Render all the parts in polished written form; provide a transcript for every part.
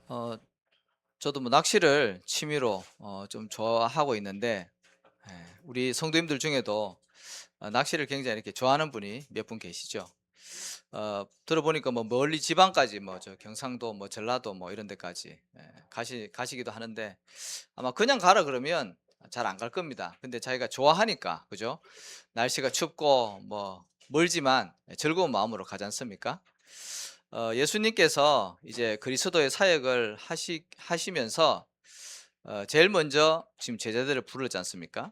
어 저도 뭐 낚시를 취미로 좀 좋아하고 있는데, 우리 성도님들 중에도 낚시를 굉장히 이렇게 좋아하는 분이 몇 분 계시죠. 들어보니까 뭐 멀리 지방까지 뭐 저 경상도 뭐 전라도 뭐 이런 데까지 가시기도 하는데, 아마 그냥 가라 그러면 잘 안 갈 겁니다. 근데 자기가 좋아하니까, 그죠? 날씨가 춥고 뭐 멀지만 즐거운 마음으로 가지 않습니까? 예수님께서 이제 그리스도의 사역을 하시면서 제일 먼저 지금 제자들을 부르지 않습니까?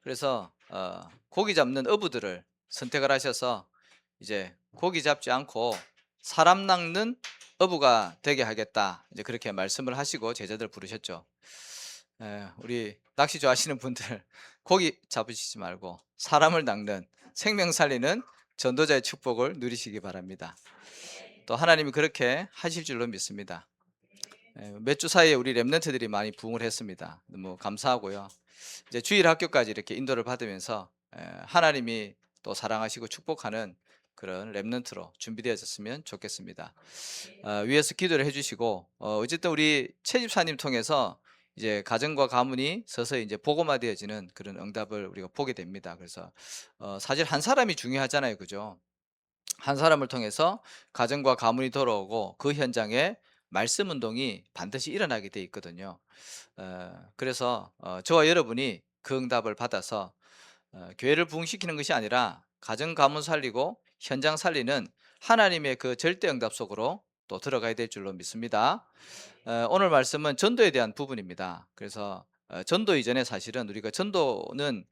그래서 고기 잡는 어부들을 선택을 하셔서 이제 고기 잡지 않고 사람 낚는 어부가 되게 하겠다, 이제 그렇게 말씀을 하시고 제자들 부르셨죠. 우리 낚시 좋아하시는 분들 고기 잡으시지 말고 사람을 낚는, 생명 살리는 전도자의 축복을 누리시기 바랍니다. 또 하나님이 그렇게 하실 줄로 믿습니다. 몇 주 사이에 우리 랩런트들이 많이 부흥을 했습니다. 너무 감사하고요. 이제 주일 학교까지 이렇게 인도를 받으면서 하나님이 또 사랑하시고 축복하는 그런 랩런트로 준비되어졌으면 좋겠습니다. 위에서 기도를 해주시고, 어쨌든 우리 최 집사님 통해서 이제 가정과 가문이 서서히 이제 복음화되어지는 그런 응답을 우리가 보게 됩니다. 그래서 사실 한 사람이 중요하잖아요, 그죠? 한 사람을 통해서 가정과 가문이 돌아오고 그 현장에 말씀 운동이 반드시 일어나게 돼 있거든요. 그래서 저와 여러분이 그 응답을 받아서 교회를 부흥시키는 것이 아니라 가정 가문 살리고 현장 살리는 하나님의 그 절대 응답 속으로 또 들어가야 될 줄로 믿습니다. 오늘 말씀은 전도에 대한 부분입니다. 그래서 전도 이전에 사실은 우리가 전도는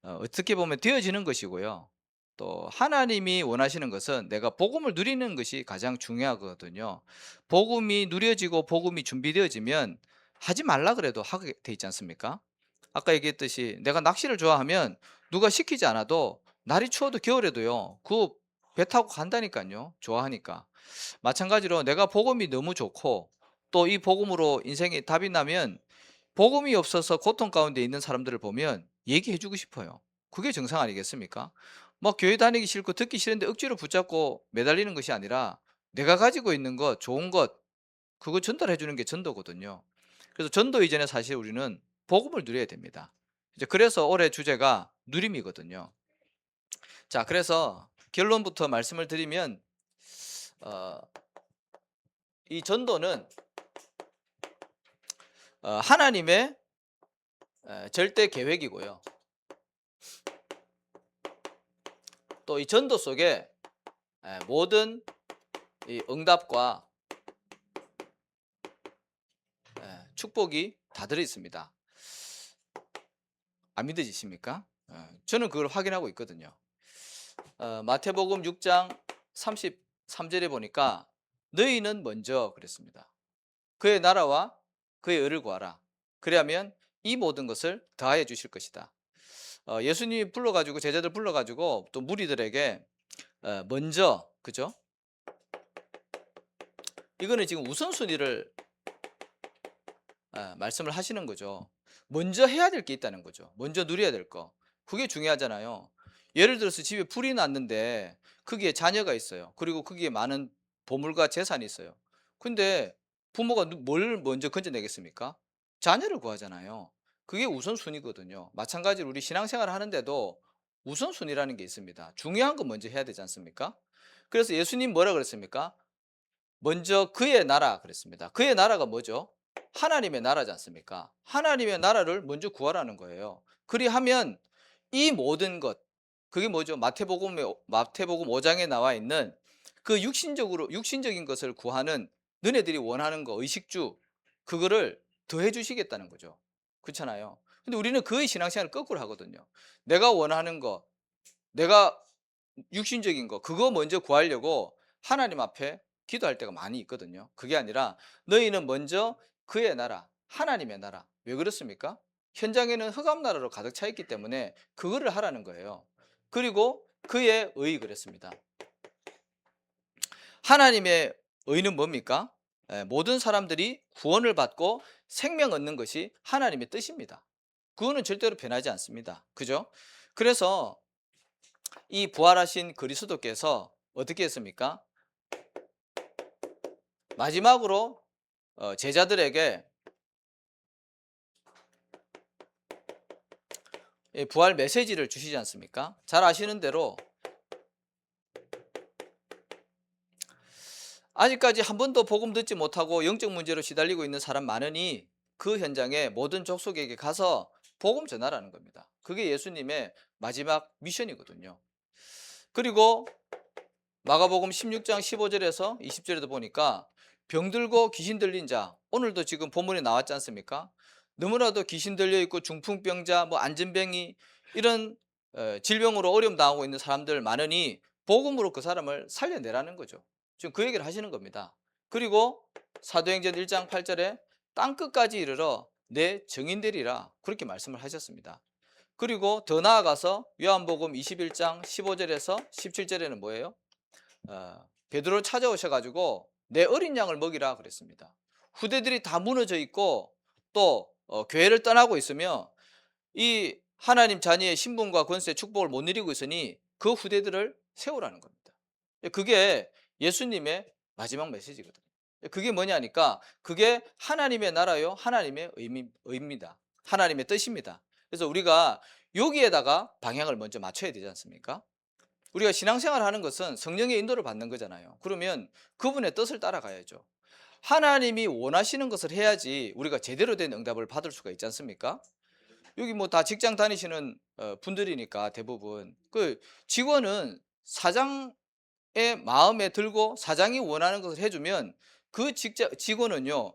어떻게 보면 되어지는 것이고요. 또 하나님이 원하시는 것은 내가 복음을 누리는 것이 가장 중요하거든요. 복음이 누려지고 복음이 준비되어지면 하지 말라 그래도 하게 돼 있지 않습니까? 아까 얘기했듯이 내가 낚시를 좋아하면 누가 시키지 않아도 날이 추워도 겨울에도요, 그 배 타고 간다니까요, 좋아하니까. 마찬가지로 내가 복음이 너무 좋고 또 이 복음으로 인생에 답이 나면, 복음이 없어서 고통 가운데 있는 사람들을 보면 얘기해 주고 싶어요. 그게 정상 아니겠습니까? 막 교회 다니기 싫고 듣기 싫은데 억지로 붙잡고 매달리는 것이 아니라 내가 가지고 있는 것, 좋은 것, 그거 전달해 주는 게 전도거든요. 그래서 전도 이전에 사실 우리는 복음을 누려야 됩니다. 이제 그래서 올해 주제가 누림이거든요. 자, 그래서 결론부터 말씀을 드리면, 어, 이 전도는 하나님의 절대 계획이고요. 또 이 전도 속에 모든 이 응답과 축복이 다 들어 있습니다. 안 믿어지십니까? 저는 그걸 확인하고 있거든요. 마태복음 6장 33절에 보니까 너희는 먼저 그랬습니다. 그의 나라와 그의 의를 구하라. 그리하면 이 모든 것을 더하여 주실 것이다. 예수님이 불러가지고 제자들 불러가지고 또 무리들에게 먼저, 그죠? 이거는 지금 우선순위를 말씀을 하시는 거죠. 먼저 해야 될 게 있다는 거죠. 먼저 누려야 될 거. 그게 중요하잖아요. 예를 들어서 집에 불이 났는데 거기에 자녀가 있어요. 그리고 거기에 많은 보물과 재산이 있어요. 근데 부모가 뭘 먼저 건져내겠습니까? 자녀를 구하잖아요. 그게 우선순위거든요. 마찬가지로 우리 신앙생활을 하는데도 우선순위라는 게 있습니다. 중요한 거 먼저 해야 되지 않습니까? 그래서 예수님 뭐라 그랬습니까? 먼저 그의 나라 그랬습니다. 그의 나라가 뭐죠? 하나님의 나라지 않습니까? 하나님의 나라를 먼저 구하라는 거예요. 그리하면 이 모든 것, 그게 뭐죠? 마태복음 5장에 나와 있는 그 육신적인 것을 구하는, 너네들이 원하는 거, 의식주, 그거를 더해 주시겠다는 거죠. 그렇잖아요. 근데 우리는 그의 신앙생활을 거꾸로 하거든요. 내가 원하는 거, 내가 육신적인 거, 그거 먼저 구하려고 하나님 앞에 기도할 때가 많이 있거든요. 그게 아니라 너희는 먼저 그의 나라, 하나님의 나라. 왜 그렇습니까? 현장에는 흑암 나라로 가득 차 있기 때문에 그거를 하라는 거예요. 그리고 그의 의 그랬습니다. 하나님의 의는 뭡니까? 모든 사람들이 구원을 받고 생명 얻는 것이 하나님의 뜻입니다. 그거는 절대로 변하지 않습니다. 그죠? 그래서 이 부활하신 그리스도께서 어떻게 했습니까? 마지막으로 제자들에게 부활 메시지를 주시지 않습니까? 잘 아시는 대로 아직까지 한 번도 복음 듣지 못하고 영적 문제로 시달리고 있는 사람 많으니 그 현장에 모든 족속에게 가서 복음 전하라는 겁니다. 그게 예수님의 마지막 미션이거든요. 그리고 마가복음 16장 15절에서 20절에도 보니까 병들고 귀신 들린 자, 오늘도 지금 본문에 나왔지 않습니까? 너무나도 귀신 들려 있고 중풍병자, 안진병이 이런 질병으로 어려움 당하고 있는 사람들 많으니 복음으로 그 사람을 살려내라는 거죠. 지금 그 얘기를 하시는 겁니다. 그리고 사도행전 1장 8절에 땅끝까지 이르러 내 증인 되리라 그렇게 말씀을 하셨습니다. 그리고 더 나아가서 요한복음 21장 15절에서 17절에는 뭐예요? 베드로 찾아오셔가지고 내 어린 양을 먹이라 그랬습니다. 후대들이 다 무너져 있고 또 교회를 떠나고 있으며 이 하나님 자녀의 신분과 권세 축복을 못 누리고 있으니 그 후대들을 세우라는 겁니다. 그게 예수님의 마지막 메시지거든요. 그게 뭐냐니까 그게 하나님의 나라요 하나님의 의미입니다. 하나님의 뜻입니다. 그래서 우리가 여기에다가 방향을 먼저 맞춰야 되지 않습니까? 우리가 신앙생활 하는 것은 성령의 인도를 받는 거잖아요. 그러면 그분의 뜻을 따라가야죠. 하나님이 원하시는 것을 해야지 우리가 제대로 된 응답을 받을 수가 있지 않습니까? 여기 뭐 다 직장 다니시는 분들이니까 대부분 그 직원은 사장의 마음에 들고 사장이 원하는 것을 해주면 그 직원은요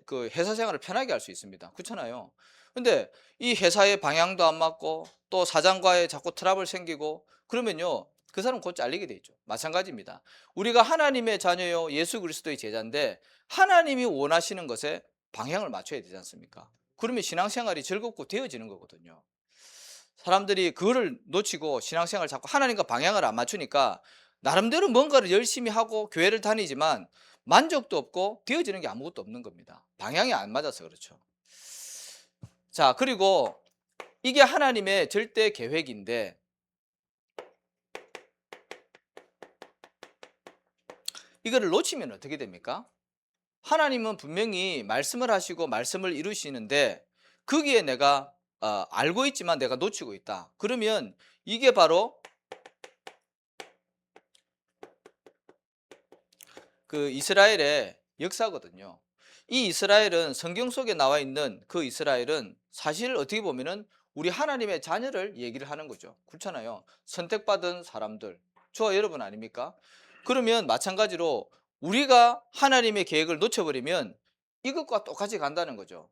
그 회사 생활을 편하게 할 수 있습니다. 그렇잖아요. 근데 이 회사의 방향도 안 맞고 또 사장과의 자꾸 트러블 생기고 그러면요 그 사람 곧 잘리게 돼 있죠. 마찬가지입니다. 우리가 하나님의 자녀요 예수 그리스도의 제자인데 하나님이 원하시는 것에 방향을 맞춰야 되지 않습니까? 그러면 신앙생활이 즐겁고 되어지는 거거든요. 사람들이 그거를 놓치고 신앙생활을 자꾸 하나님과 방향을 안 맞추니까 나름대로 뭔가를 열심히 하고 교회를 다니지만 만족도 없고 되어지는 게 아무것도 없는 겁니다. 방향이 안 맞아서 그렇죠. 자, 그리고 이게 하나님의 절대 계획인데 이거를 놓치면 어떻게 됩니까? 하나님은 분명히 말씀을 하시고 말씀을 이루시는데 거기에 내가 알고 있지만 내가 놓치고 있다. 그러면 이게 바로 그 이스라엘의 역사거든요. 이 이스라엘은 성경 속에 나와 있는 그 이스라엘은 사실 어떻게 보면은 우리 하나님의 자녀를 얘기를 하는 거죠. 그렇잖아요. 선택받은 사람들. 저와 여러분 아닙니까? 그러면 마찬가지로 우리가 하나님의 계획을 놓쳐버리면 이것과 똑같이 간다는 거죠.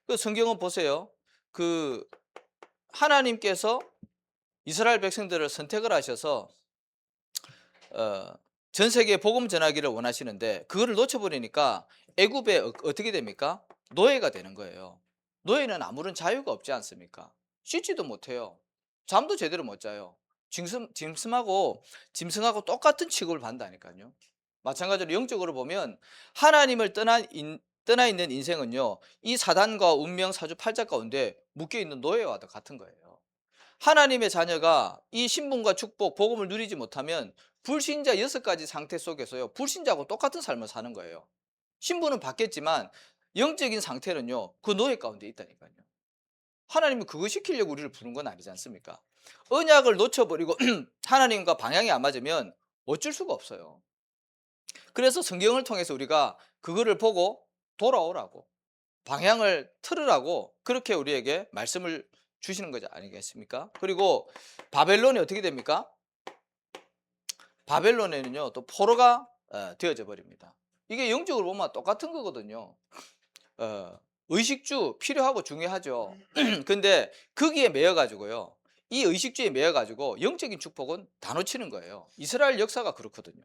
그 성경은 보세요. 그 하나님께서 이스라엘 백성들을 선택을 하셔서 어, 전 세계에 복음 전하기를 원하시는데 그거를 놓쳐버리니까 애굽에 어떻게 됩니까? 노예가 되는 거예요. 노예는 아무런 자유가 없지 않습니까? 씻지도 못해요. 잠도 제대로 못 자요. 짐승하고 똑같은 취급을 받는다니까요. 마찬가지로 영적으로 보면 하나님을 떠나 있는 인생은요 이 사단과 운명 사주 팔자 가운데 묶여있는 노예와도 같은 거예요. 하나님의 자녀가 이 신분과 축복, 복음을 누리지 못하면 불신자 6가지 상태 속에서요 불신자하고 똑같은 삶을 사는 거예요. 신분은 받겠지만 영적인 상태는요 그 노예 가운데 있다니까요. 하나님은 그거 시키려고 우리를 부른 건 아니지 않습니까? 언약을 놓쳐버리고 하나님과 방향이 안 맞으면 어쩔 수가 없어요. 그래서 성경을 통해서 우리가 그거를 보고 돌아오라고 방향을 틀으라고 그렇게 우리에게 말씀을 주시는 거지 아니겠습니까? 그리고 바벨론이 어떻게 됩니까? 바벨론에는요 또 포로가 되어져 버립니다. 이게 영적으로 보면 똑같은 거거든요. 의식주 필요하고 중요하죠. 근데 거기에 매여 가지고요 이 의식주에 매여 가지고 영적인 축복은 다 놓치는 거예요. 이스라엘 역사가 그렇거든요.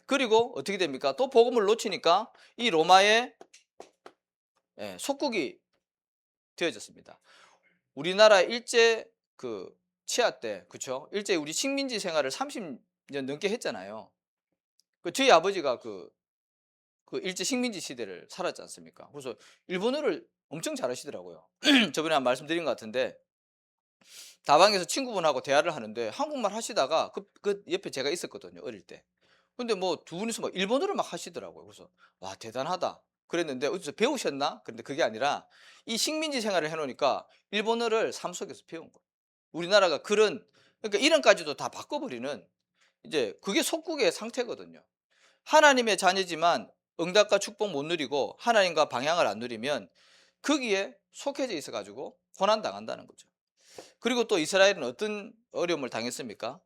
그리고 어떻게 됩니까? 또 복음을 놓치니까 이 로마의 속국이 되어졌습니다. 우리나라 일제 그 치하 때 그쵸? 일제 우리 식민지 생활을 30년 넘게 했잖아요. 그 저희 아버지가 그 일제 식민지 시대를 살았지 않습니까? 그래서 일본어를 엄청 잘하시더라고요. 저번에 한 말씀드린 것 같은데 다방에서 친구분하고 대화를 하는데 한국말 하시다가 그 옆에 제가 있었거든요 어릴 때. 근데 뭐 두 분이서 막 일본어를 막 하시더라고요. 그래서 와 대단하다. 그랬는데 어디서 배우셨나? 그런데 그게 아니라 이 식민지 생활을 해놓으니까 일본어를 삶 속에서 배운 거예요. 우리나라가 그러니까 이름까지도 다 바꿔버리는 이제 그게 속국의 상태거든요. 하나님의 자녀지만 응답과 축복 못 누리고 하나님과 방향을 안 누리면 거기에 속해져 있어 가지고 고난 당한다는 거죠. 그리고 또 이스라엘은 어떤 어려움을 당했습니까?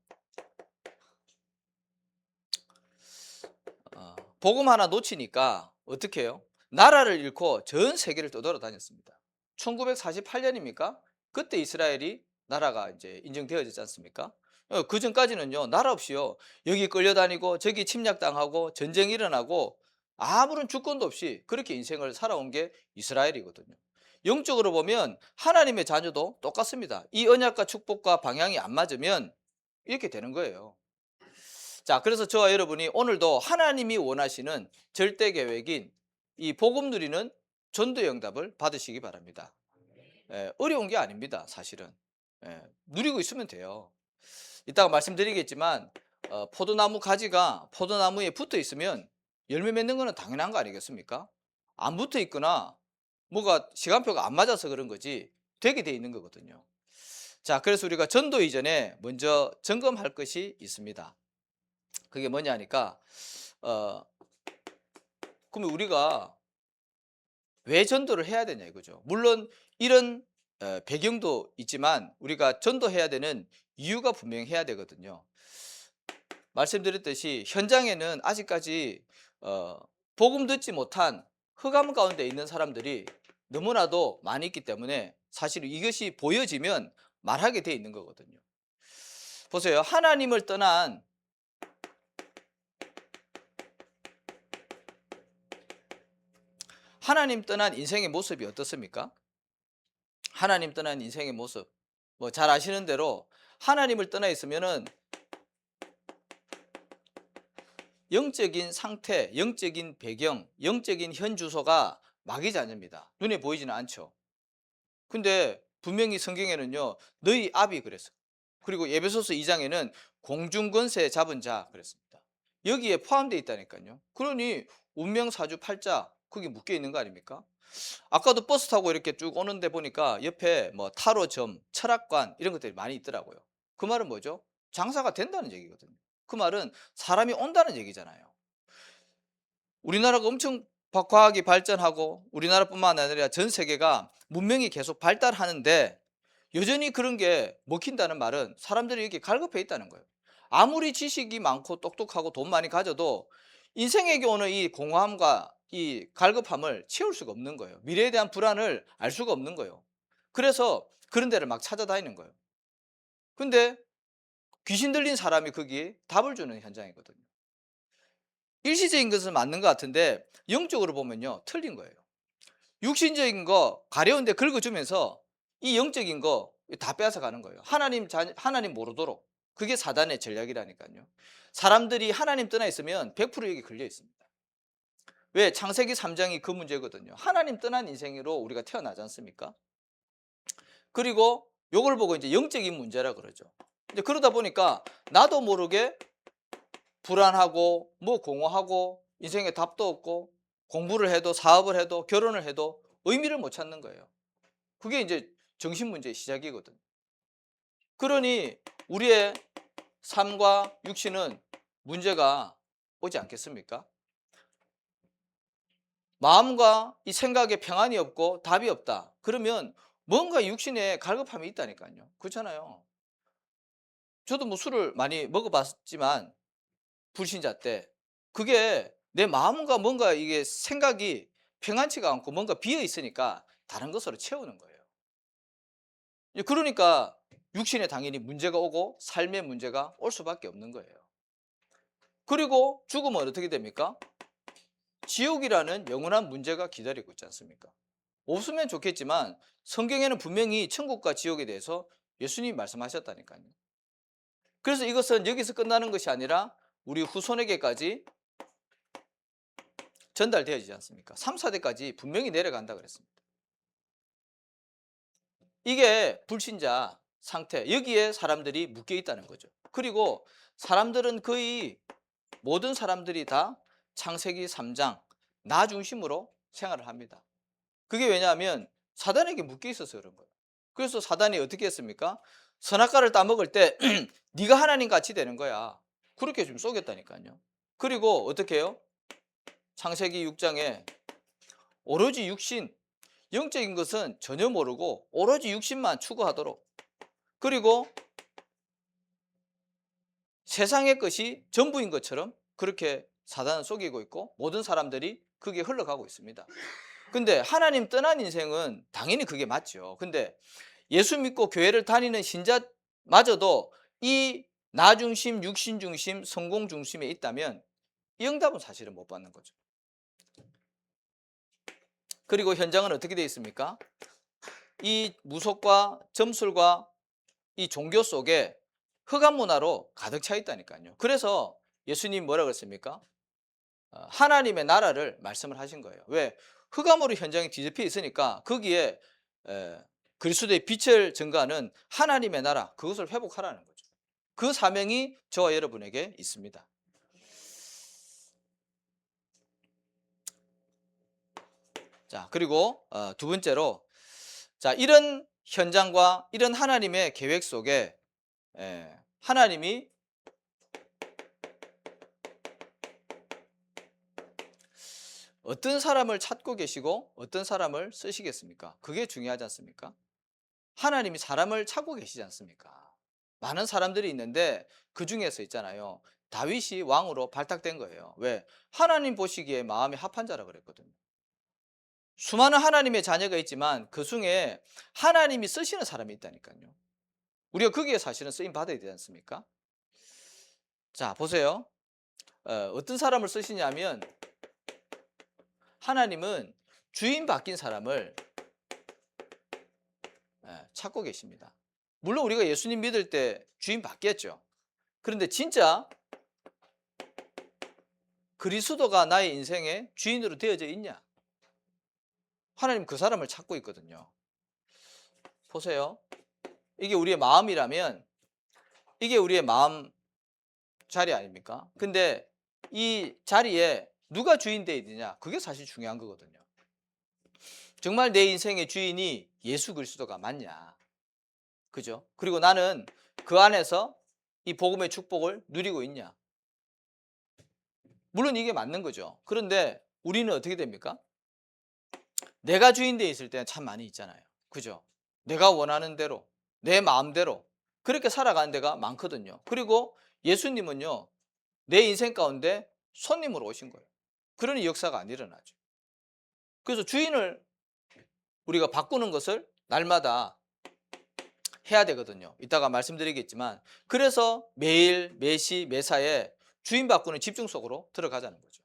복음 하나 놓치니까 어떻게 해요? 나라를 잃고 전 세계를 떠돌아다녔습니다. 1948년입니까? 그때 이스라엘이 나라가 이제 인정되어지지 않습니까? 그 전까지는요, 나라 없이요, 여기 끌려다니고 저기 침략당하고 전쟁이 일어나고 아무런 주권도 없이 그렇게 인생을 살아온 게 이스라엘이거든요. 영적으로 보면 하나님의 자녀도 똑같습니다. 이 언약과 축복과 방향이 안 맞으면 이렇게 되는 거예요. 자, 그래서 저와 여러분이 오늘도 하나님이 원하시는 절대 계획인 이 복음 누리는 전도의 응답을 받으시기 바랍니다. 어려운 게 아닙니다, 사실은. 누리고 있으면 돼요. 이따가 말씀드리겠지만 포도나무 가지가 포도나무에 붙어 있으면 열매 맺는 거는 당연한 거 아니겠습니까? 안 붙어 있거나 뭐가 시간표가 안 맞아서 그런 거지 되게 돼 있는 거거든요. 자, 그래서 우리가 전도 이전에 먼저 점검할 것이 있습니다. 그게 뭐냐 하니까 어 그러면 우리가 왜 전도를 해야 되냐 이거죠. 물론 이런 배경도 있지만 우리가 전도해야 되는 이유가 분명해야 되거든요. 말씀드렸듯이 현장에는 아직까지 복음 듣지 못한 흑암 가운데 있는 사람들이 너무나도 많이 있기 때문에 사실 이것이 보여지면 말하게 돼 있는 거거든요. 보세요. 하나님 떠난 인생의 모습이 어떻습니까? 하나님 떠난 인생의 모습. 뭐 잘 아시는 대로 하나님을 떠나 있으면은 영적인 상태, 영적인 배경, 영적인 현 주소가 마귀자녀입니다. 눈에 보이지는 않죠. 근데 분명히 성경에는요, 너희 압이 그랬어요. 그리고 에베소서 2장에는 공중권세 잡은 자 그랬습니다. 여기에 포함되어 있다니까요. 그러니 운명사주 팔자 거기 묶여 있는 거 아닙니까? 아까도 버스 타고 이렇게 쭉 오는데 보니까 옆에 뭐 타로점, 철학관 이런 것들이 많이 있더라고요. 그 말은 뭐죠? 장사가 된다는 얘기거든요. 그 말은 사람이 온다는 얘기잖아요. 우리나라가 엄청 과학이 발전하고 우리나라뿐만 아니라 전 세계가 문명이 계속 발달하는데 여전히 그런 게 먹힌다는 말은 사람들이 이렇게 갈급해 있다는 거예요. 아무리 지식이 많고 똑똑하고 돈 많이 가져도 인생에게 오는 이 공허함과 이 갈급함을 채울 수가 없는 거예요. 미래에 대한 불안을 알 수가 없는 거예요. 그래서 그런 데를 막 찾아다니는 거예요. 근데 귀신 들린 사람이 거기에 답을 주는 현장이거든요. 일시적인 것은 맞는 것 같은데 영적으로 보면요, 틀린 거예요. 육신적인 거 가려운데 긁어주면서 이 영적인 거 다 빼앗아 가는 거예요. 하나님 모르도록. 그게 사단의 전략이라니까요. 사람들이 하나님 떠나 있으면 100% 여기 걸려 있습니다. 왜? 창세기 3장이 그 문제거든요. 하나님 떠난 인생으로 우리가 태어나지 않습니까? 그리고 요걸 보고 이제 영적인 문제라 그러죠. 이제 그러다 보니까 나도 모르게 불안하고 뭐 공허하고 인생에 답도 없고 공부를 해도 사업을 해도 결혼을 해도 의미를 못 찾는 거예요. 그게 이제 정신 문제의 시작이거든요. 그러니 우리의 삶과 육신은 문제가 오지 않겠습니까? 마음과 이 생각에 평안이 없고 답이 없다. 그러면 뭔가 육신에 갈급함이 있다니까요. 그렇잖아요. 저도 뭐 술을 많이 먹어봤지만 불신자 때 그게 내 마음과 뭔가 이게 생각이 평안치가 않고 뭔가 비어 있으니까 다른 것으로 채우는 거예요. 그러니까 육신에 당연히 문제가 오고 삶의 문제가 올 수밖에 없는 거예요. 그리고 죽으면 어떻게 됩니까? 지옥이라는 영원한 문제가 기다리고 있지 않습니까? 없으면 좋겠지만 성경에는 분명히 천국과 지옥에 대해서 예수님이 말씀하셨다니까요. 그래서 이것은 여기서 끝나는 것이 아니라 우리 후손에게까지 전달되어지지 않습니까? 3, 4대까지 분명히 내려간다 그랬습니다. 이게 불신자 상태, 여기에 사람들이 묶여 있다는 거죠. 그리고 사람들은 거의 모든 사람들이 다 창세기 3장 나 중심으로 생활을 합니다. 그게 왜냐하면 사단에게 묶여 있어서 그런 거예요. 그래서 사단이 어떻게 했습니까? 선악과를 따먹을 때 네가 하나님 같이 되는 거야. 그렇게 좀 속였다니까요. 그리고 어떻게 해요? 창세기 6장에 오로지 육신, 영적인 것은 전혀 모르고 오로지 육신만 추구하도록, 그리고 세상의 것이 전부인 것처럼 그렇게 사단은 속이고 있고 모든 사람들이 그게 흘러가고 있습니다. 근데 하나님 떠난 인생은 당연히 그게 맞죠. 근데 예수 믿고 교회를 다니는 신자마저도 이 나 중심, 육신 중심, 성공 중심에 있다면 이 응답은 사실은 못 받는 거죠. 그리고 현장은 어떻게 되어 있습니까? 이 무속과 점술과 이 종교 속에 흑암 문화로 가득 차 있다니까요. 그래서 예수님 뭐라 그랬습니까? 하나님의 나라를 말씀을 하신 거예요. 왜? 흑암으로 현장이 뒤덮여 있으니까 거기에 그리스도의 빛을 증거하는 하나님의 나라, 그것을 회복하라는 거죠. 그 사명이 저와 여러분에게 있습니다. 자, 그리고 두 번째로, 자, 이런 현장과 이런 하나님의 계획 속에 하나님이 어떤 사람을 찾고 계시고 어떤 사람을 쓰시겠습니까? 그게 중요하지 않습니까? 하나님이 사람을 찾고 계시지 않습니까? 많은 사람들이 있는데 그 중에서 있잖아요. 다윗이 왕으로 발탁된 거예요. 왜? 하나님 보시기에 마음이 합한 자라 그랬거든요. 수많은 하나님의 자녀가 있지만 그 중에 하나님이 쓰시는 사람이 있다니까요. 우리가 거기에 사실은 쓰임 받아야 되지 않습니까? 자, 보세요. 어떤 사람을 쓰시냐면 하나님은 주인 바뀐 사람을 찾고 계십니다. 물론 우리가 예수님 믿을 때 주인 바뀌었죠. 그런데 진짜 그리스도가 나의 인생의 주인으로 되어져 있냐? 하나님 그 사람을 찾고 있거든요. 보세요. 이게 우리의 마음이라면 이게 우리의 마음 자리 아닙니까? 근데 이 자리에 누가 주인 되어 있느냐? 그게 사실 중요한 거거든요. 정말 내 인생의 주인이 예수 그리스도가 맞냐? 그죠? 그리고 나는 그 안에서 이 복음의 축복을 누리고 있냐? 물론 이게 맞는 거죠. 그런데 우리는 어떻게 됩니까? 내가 주인 되어 있을 때는 참 많이 있잖아요. 그죠? 내가 원하는 대로, 내 마음대로 그렇게 살아가는 데가 많거든요. 그리고 예수님은요, 내 인생 가운데 손님으로 오신 거예요. 그러니 역사가 안 일어나죠. 그래서 주인을 우리가 바꾸는 것을 날마다 해야 되거든요. 이따가 말씀드리겠지만, 그래서 매일, 매시, 매사에 주인 바꾸는 집중 속으로 들어가자는 거죠.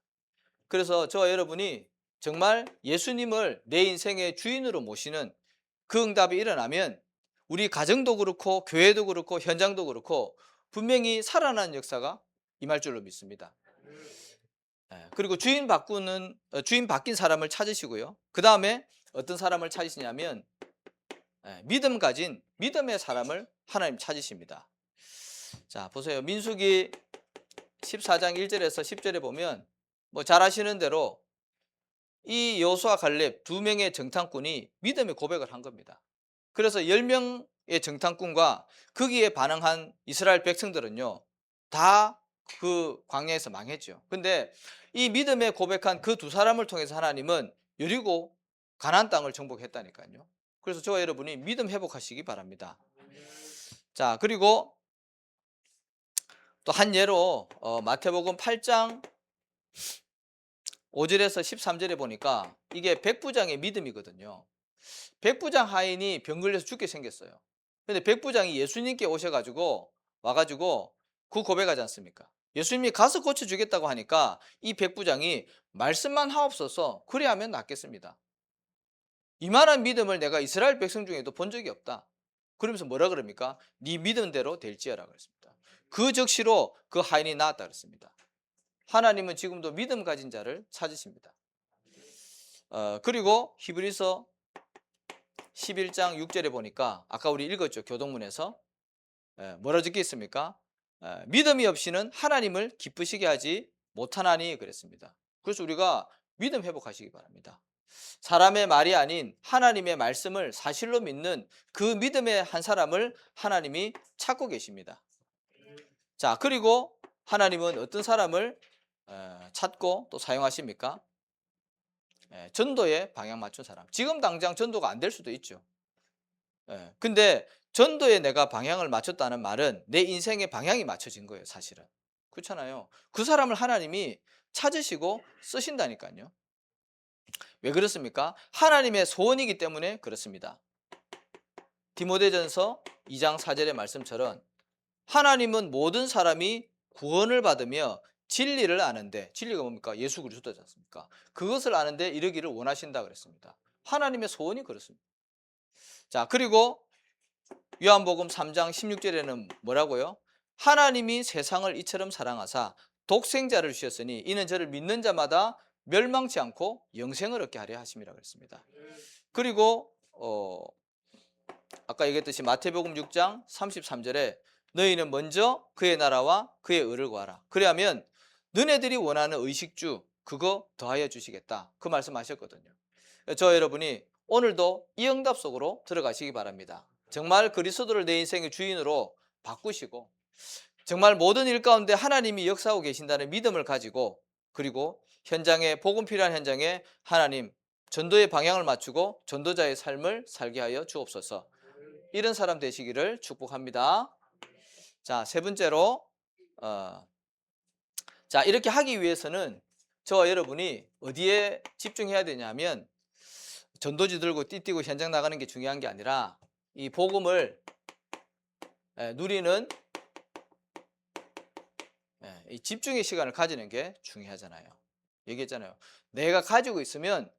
그래서 저와 여러분이 정말 예수님을 내 인생의 주인으로 모시는 그 응답이 일어나면 우리 가정도 그렇고 교회도 그렇고 현장도 그렇고 분명히 살아나는 역사가 임할 줄로 믿습니다. 그리고 주인 바뀐 사람을 찾으시고요. 그 다음에 어떤 사람을 찾으시냐면 믿음 가진 믿음의 사람을 하나님 찾으십니다. 자, 보세요. 민수기 14장 1절에서 10절에 보면 뭐 잘 아시는 대로 이 여호수아 갈렙 두 명의 정탐꾼이 믿음의 고백을 한 겁니다. 그래서 10명의 정탐꾼과 거기에 반응한 이스라엘 백성들은요, 다 그 광야에서 망했죠. 근데 이 믿음에 고백한 그 두 사람을 통해서 하나님은 여리고 가나안 땅을 정복했다니까요. 그래서 저와 여러분이 믿음 회복하시기 바랍니다. 자, 그리고 또 한 예로 마태복음 8장 5절에서 13절에 보니까 이게 백부장의 믿음이거든요. 백부장 하인이 병 걸려서 죽게 생겼어요. 근데 백부장이 예수님께 오셔가지고 와가지고 그 고백하지 않습니까? 예수님이 가서 고쳐주겠다고 하니까 이 백부장이 말씀만 하옵소서 그래 하면 낫겠습니다. 이만한 믿음을 내가 이스라엘 백성 중에도 본 적이 없다. 그러면서 뭐라 그럽니까? 네 믿음대로 될지어라 그랬습니다. 그 즉시로 그 하인이 나았다 그랬습니다. 하나님은 지금도 믿음 가진 자를 찾으십니다. 그리고 히브리서 11장 6절에 보니까 아까 우리 읽었죠. 교동문에서 뭐라 적혀 있습니까? 믿음이 없이는 하나님을 기쁘시게 하지 못하나니 그랬습니다. 그래서 우리가 믿음 회복하시기 바랍니다. 사람의 말이 아닌 하나님의 말씀을 사실로 믿는 그 믿음의 한 사람을 하나님이 찾고 계십니다. 자, 그리고 하나님은 어떤 사람을 찾고 또 사용하십니까? 전도에 방향 맞춘 사람. 지금 당장 전도가 안 될 수도 있죠. 근데 전도에 내가 방향을 맞췄다는 말은 내 인생의 방향이 맞춰진 거예요, 사실은. 그렇잖아요. 그 사람을 하나님이 찾으시고 쓰신다니까요. 왜 그렇습니까? 하나님의 소원이기 때문에 그렇습니다. 디모데전서 2장 4절의 말씀처럼 하나님은 모든 사람이 구원을 받으며 진리를 아는데, 진리가 뭡니까? 예수 그리스도지 않습니까? 그것을 아는데 이르기를 원하신다 그랬습니다. 하나님의 소원이 그렇습니다. 자, 그리고 요한복음 3장 16절에는 뭐라고요? 하나님이 세상을 이처럼 사랑하사 독생자를 주셨으니 이는 저를 믿는 자마다 멸망치 않고 영생을 얻게 하려 하심이라 그랬습니다. 그리고 아까 얘기했듯이 마태복음 6장 33절에 너희는 먼저 그의 나라와 그의 의를 구하라. 그래야면 너네들이 원하는 의식주 그거 더하여 주시겠다. 그 말씀하셨거든요. 저 여러분이 오늘도 이 응답 속으로 들어가시기 바랍니다. 정말 그리스도를 내 인생의 주인으로 바꾸시고 정말 모든 일 가운데 하나님이 역사하고 계신다는 믿음을 가지고, 그리고 현장에, 복음 필요한 현장에 하나님 전도의 방향을 맞추고 전도자의 삶을 살게 하여 주옵소서. 이런 사람 되시기를 축복합니다. 자, 세 번째로 자, 이렇게 하기 위해서는 저와 여러분이 어디에 집중해야 되냐면 전도지 들고 띠뛰고 현장 나가는 게 중요한 게 아니라 이 복음을 누리는 이 집중의 시간을 가지는 게 중요하잖아요. 얘기했잖아요. 내가 가지고 있으면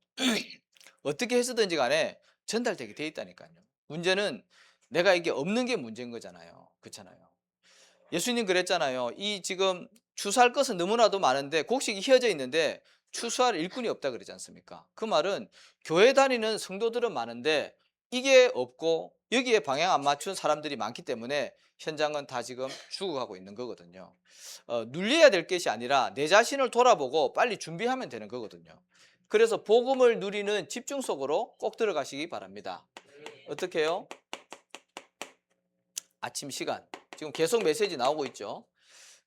어떻게 해서든지 간에 전달되게 돼 있다니까요. 문제는 내가 이게 없는 게 문제인 거잖아요. 그렇잖아요. 예수님 그랬잖아요. 이 지금 추수할 것은 너무나도 많은데 곡식이 휘어져 있는데 추수할 일꾼이 없다 그러지 않습니까? 그 말은 교회 다니는 성도들은 많은데 이게 없고 여기에 방향 안 맞춘 사람들이 많기 때문에 현장은 다 지금 죽어가고 있는 거거든요. 눌려야 될 것이 아니라 내 자신을 돌아보고 빨리 준비하면 되는 거거든요. 그래서 복음을 누리는 집중 속으로 꼭 들어가시기 바랍니다. 어떻게 해요? 아침 시간. 지금 계속 메시지 나오고 있죠.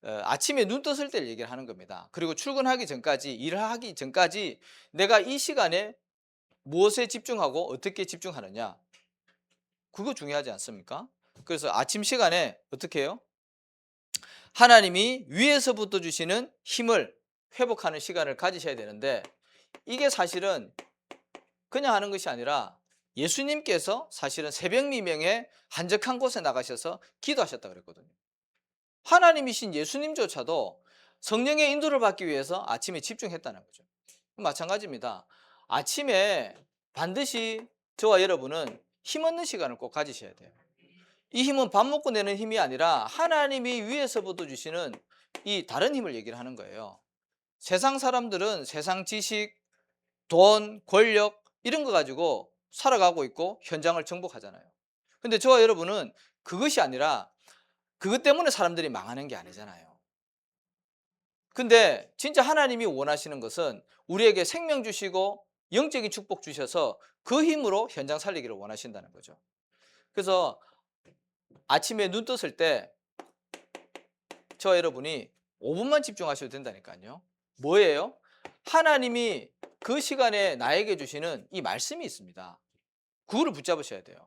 아침에 눈 떴을 때 얘기를 하는 겁니다. 그리고 출근하기 전까지, 일을 하기 전까지 내가 이 시간에 무엇에 집중하고 어떻게 집중하느냐, 그거 중요하지 않습니까? 그래서 아침 시간에 어떻게 해요? 하나님이 위에서부터 주시는 힘을 회복하는 시간을 가지셔야 되는데, 이게 사실은 그냥 하는 것이 아니라 예수님께서 사실은 새벽 미명에 한적한 곳에 나가셔서 기도하셨다 그랬거든요. 하나님이신 예수님조차도 성령의 인도를 받기 위해서 아침에 집중했다는 거죠. 마찬가지입니다. 아침에 반드시 저와 여러분은 힘 얻는 시간을 꼭 가지셔야 돼요. 이 힘은 밥 먹고 내는 힘이 아니라 하나님이 위에서부터 주시는 이 다른 힘을 얘기를 하는 거예요. 세상 사람들은 세상 지식, 돈, 권력 이런 거 가지고 살아가고 있고 현장을 정복하잖아요. 근데 저와 여러분은 그것이 아니라 그것 때문에 사람들이 망하는 게 아니잖아요. 근데 진짜 하나님이 원하시는 것은 우리에게 생명 주시고 영적인 축복 주셔서 그 힘으로 현장 살리기를 원하신다는 거죠. 그래서 아침에 눈 떴을 때 저와 여러분이 5분만 집중하셔도 된다니까요. 뭐예요? 하나님이 그 시간에 나에게 주시는 이 말씀이 있습니다. 그거를 붙잡으셔야 돼요.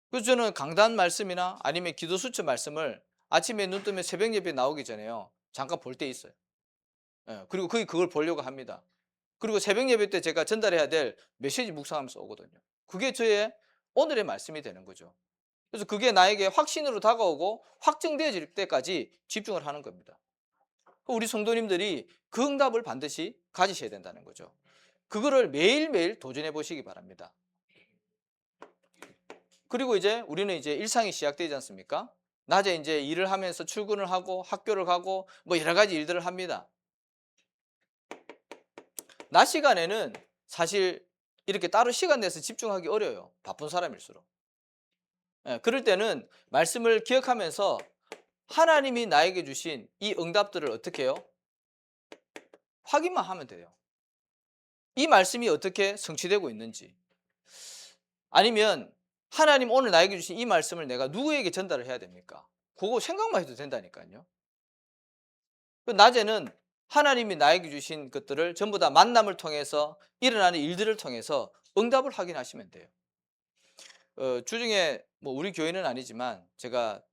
그래서 저는 강단 말씀이나 아니면 기도 수첩 말씀을 아침에 눈 뜨면 새벽 예배 나오기 전에요, 잠깐 볼 때 있어요. 그리고 거의 그걸 보려고 합니다. 그리고 새벽 예배 때 제가 전달해야 될 메시지 묵상하면서 오거든요. 그게 저의 오늘의 말씀이 되는 거죠. 그래서 그게 나에게 확신으로 다가오고 확정되어질 때까지 집중을 하는 겁니다. 우리 성도님들이 그 응답을 반드시 가지셔야 된다는 거죠. 그거를 매일매일 도전해 보시기 바랍니다. 그리고 이제 우리는 이제 일상이 시작되지 않습니까? 낮에 이제 일을 하면서 출근을 하고 학교를 가고 뭐 여러 가지 일들을 합니다. 낮 시간에는 사실 이렇게 따로 시간 내서 집중하기 어려워요. 바쁜 사람일수록. 그럴 때는 말씀을 기억하면서 하나님이 나에게 주신 이 응답들을 어떻게 해요? 확인만 하면 돼요. 이 말씀이 어떻게 성취되고 있는지, 아니면 하나님 오늘 나에게 주신 이 말씀을 내가 누구에게 전달을 해야 됩니까? 그거 생각만 해도 된다니까요. 낮에는 하나님이 나에게 주신 것들을 전부 다 만남을 통해서 일어나는 일들을 통해서 응답을 확인하시면 돼요. 주중에 뭐 우리 교회는 아니지만 제가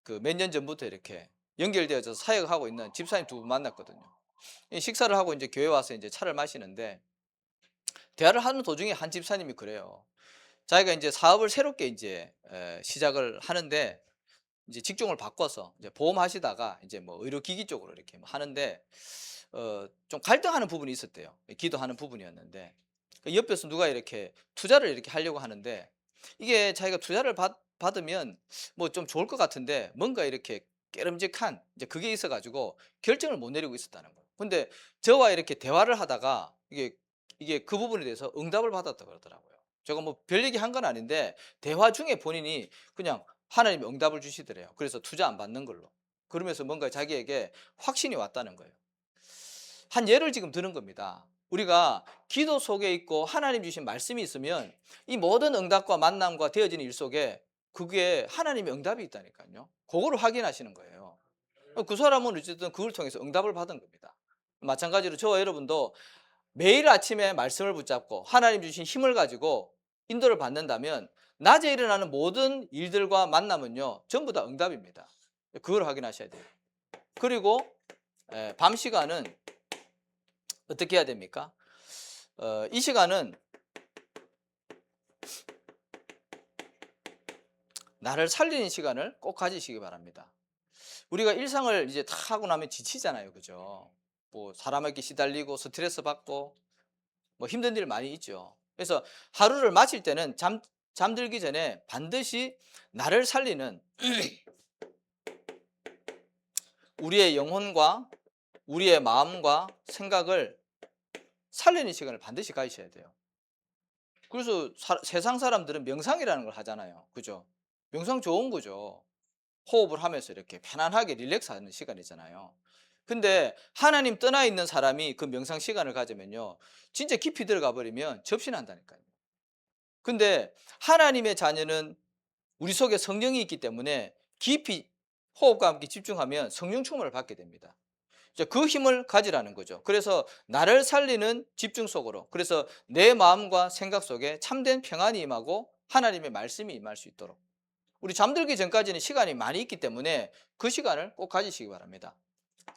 그 몇 년 전부터 이렇게 연결되어서 사역하고 있는 집사님 두 분 만났거든요. 식사를 하고 이제 교회 와서 이제 차를 마시는데 대화를 하는 도중에 한 집사님이 그래요. 자기가 이제 사업을 새롭게 이제 시작을 하는데 이제 직종을 바꿔서 이제 보험하시다가 이제 뭐 의료기기 쪽으로 이렇게 뭐 하는데 좀 갈등하는 부분이 있었대요. 기도하는 부분이었는데 그 옆에서 누가 이렇게 투자를 이렇게 하려고 하는데 이게 자기가 투자를 받으면 뭐 좀 좋을 것 같은데 뭔가 이렇게 깨름직한 이제 그게 있어가지고 결정을 못 내리고 있었다는 거예요. 근데 저와 이렇게 대화를 하다가 이게 그 부분에 대해서 응답을 받았다고 그러더라고요. 제가 뭐 별 얘기 한 건 아닌데 대화 중에 본인이 그냥 하나님이 응답을 주시더래요. 그래서 투자 안 받는 걸로. 그러면서 뭔가 자기에게 확신이 왔다는 거예요. 한 예를 지금 드는 겁니다. 우리가 기도 속에 있고 하나님 주신 말씀이 있으면 이 모든 응답과 만남과 되어지는 일 속에 그게 하나님의 응답이 있다니까요. 그거를 확인하시는 거예요. 그 사람은 어쨌든 그걸 통해서 응답을 받은 겁니다. 마찬가지로 저와 여러분도 매일 아침에 말씀을 붙잡고 하나님 주신 힘을 가지고 인도를 받는다면 낮에 일어나는 모든 일들과 만남은요 전부 다 응답입니다. 그걸 확인하셔야 돼요. 그리고 밤 시간은 어떻게 해야 됩니까? 이 시간은 나를 살리는 시간을 꼭 가지시기 바랍니다. 우리가 일상을 이제 다 하고 나면 지치잖아요. 그죠? 뭐 사람에게 시달리고 스트레스 받고 뭐 힘든 일 많이 있죠. 그래서 하루를 마칠 때는 잠들기 전에 반드시 나를 살리는 우리의 영혼과 우리의 마음과 생각을 살리는 시간을 반드시 가지셔야 돼요. 그래서 세상 사람들은 명상이라는 걸 하잖아요. 그죠? 명상 좋은 거죠. 호흡을 하면서 이렇게 편안하게 릴렉스하는 시간이잖아요. 근데 하나님 떠나 있는 사람이 그 명상 시간을 가지면요 진짜 깊이 들어가 버리면 접신한다니까요. 근데 하나님의 자녀는 우리 속에 성령이 있기 때문에 깊이 호흡과 함께 집중하면 성령 충만을 받게 됩니다. 그 힘을 가지라는 거죠. 그래서 나를 살리는 집중 속으로, 그래서 내 마음과 생각 속에 참된 평안이 임하고 하나님의 말씀이 임할 수 있도록, 우리 잠들기 전까지는 시간이 많이 있기 때문에 그 시간을 꼭 가지시기 바랍니다.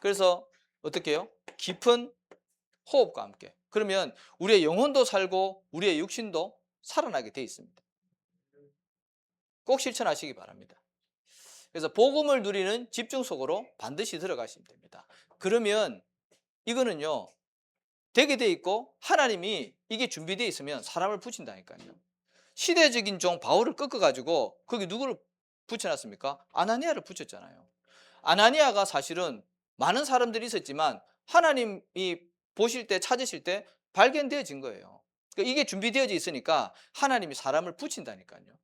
그래서 어떻게 해요? 깊은 호흡과 함께, 그러면 우리의 영혼도 살고 우리의 육신도 살아나게 돼 있습니다. 꼭 실천하시기 바랍니다. 그래서 복음을 누리는 집중 속으로 반드시 들어가시면 됩니다. 그러면 이거는요 되게 돼 있고 하나님이 이게 준비되어 있으면 사람을 붙인다니까요. 시대적인 종 바울을 꺾어가지고 거기 누구를 붙여놨습니까? 아나니아를 붙였잖아요. 아나니아가 사실은 많은 사람들이 있었지만 하나님이 보실 때 찾으실 때 발견되어진 거예요. 그러니까 이게 준비되어져 있으니까 하나님이 사람을 붙인다니까요.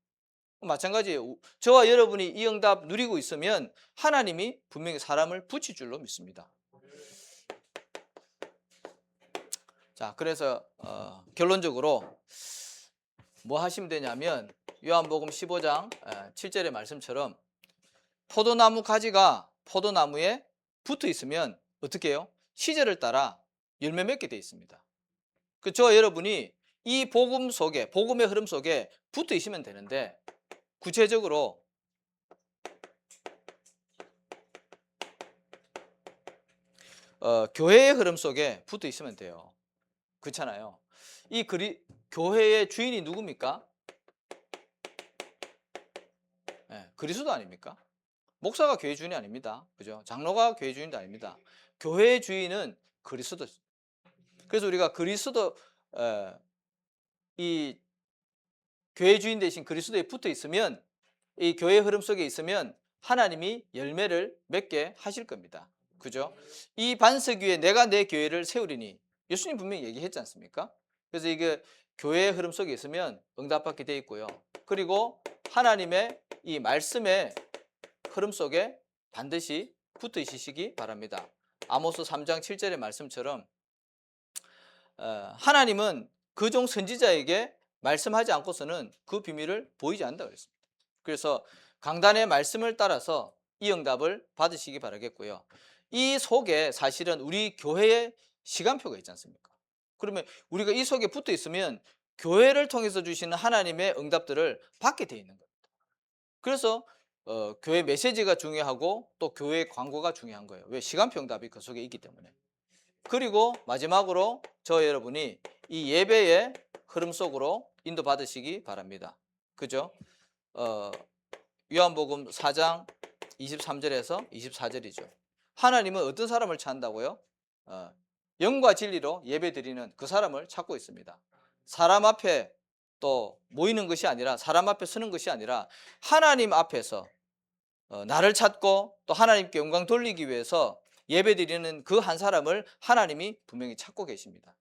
마찬가지예요. 저와 여러분이 이 응답 누리고 있으면 하나님이 분명히 사람을 붙일 줄로 믿습니다. 자, 그래서 결론적으로 뭐 하시면 되냐면 요한복음 15장 7절의 말씀처럼 포도나무 가지가 포도나무에 붙어 있으면 어떻게 해요? 시절을 따라 열매 맺게 돼 있습니다. 저와 여러분이 이 복음 속에, 복음의 흐름 속에 붙어 있으면 되는데, 구체적으로 교회의 흐름 속에 붙어 있으면 돼요. 그렇잖아요. 교회의 주인이 누굽니까? 네, 그리스도 아닙니까? 목사가 교회 주인이 아닙니다. 그죠? 장로가 교회 주인도 아닙니다. 교회의 주인은 그리스도. 그래서 우리가 그리스도, 이 교회 주인 대신 그리스도에 붙어 있으면, 이 교회 흐름 속에 있으면 하나님이 열매를 맺게 하실 겁니다. 그죠? 이 반석 위에 내가 내 교회를 세우리니, 예수님 분명히 얘기했지 않습니까? 그래서 이게 교회의 흐름 속에 있으면 응답받게 돼 있고요. 그리고 하나님의 이 말씀의 흐름 속에 반드시 붙어 있으시기 바랍니다. 아모스 3장 7절의 말씀처럼 하나님은 그 종 선지자에게 말씀하지 않고서는 그 비밀을 보이지 않는다 그랬습니다. 그래서 강단의 말씀을 따라서 이 응답을 받으시기 바라겠고요. 이 속에 사실은 우리 교회의 시간표가 있지 않습니까? 그러면 우리가 이 속에 붙어 있으면 교회를 통해서 주시는 하나님의 응답들을 받게 돼 있는 겁니다. 그래서 교회 메시지가 중요하고 또 교회 광고가 중요한 거예요. 왜? 시간표 응답이 그 속에 있기 때문에. 그리고 마지막으로 저 여러분이 이 예배의 흐름 속으로 인도받으시기 바랍니다. 그죠? 요한복음 4장 23절에서 24절이죠. 하나님은 어떤 사람을 찾는다고요? 영과 진리로 예배드리는 그 사람을 찾고 있습니다. 사람 앞에 또 모이는 것이 아니라, 사람 앞에 서는 것이 아니라 하나님 앞에서 나를 찾고 또 하나님께 영광 돌리기 위해서 예배드리는 그 한 사람을 하나님이 분명히 찾고 계십니다.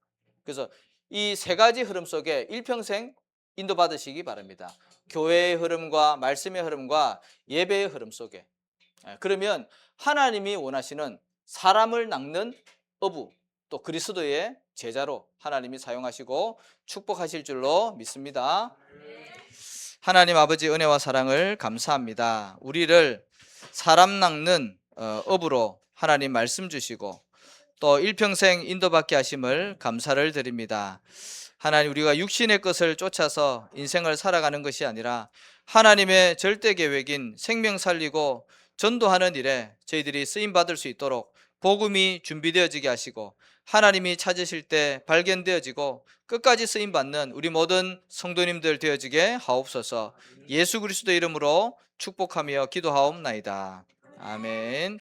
그래서 이 세 가지 흐름 속에 일평생 인도받으시기 바랍니다. 교회의 흐름과 말씀의 흐름과 예배의 흐름 속에. 그러면 하나님이 원하시는 사람을 낚는 어부, 또 그리스도의 제자로 하나님이 사용하시고 축복하실 줄로 믿습니다. 하나님 아버지 은혜와 사랑을 감사합니다. 우리를 사람 낚는 어부로 하나님 말씀 주시고 또 일평생 인도받게 하심을 감사를 드립니다. 하나님, 우리가 육신의 것을 쫓아서 인생을 살아가는 것이 아니라 하나님의 절대 계획인 생명 살리고 전도하는 일에 저희들이 쓰임받을 수 있도록 복음이 준비되어지게 하시고 하나님이 찾으실 때 발견되어지고 끝까지 쓰임받는 우리 모든 성도님들 되어지게 하옵소서. 예수 그리스도 이름으로 축복하며 기도하옵나이다. 아멘.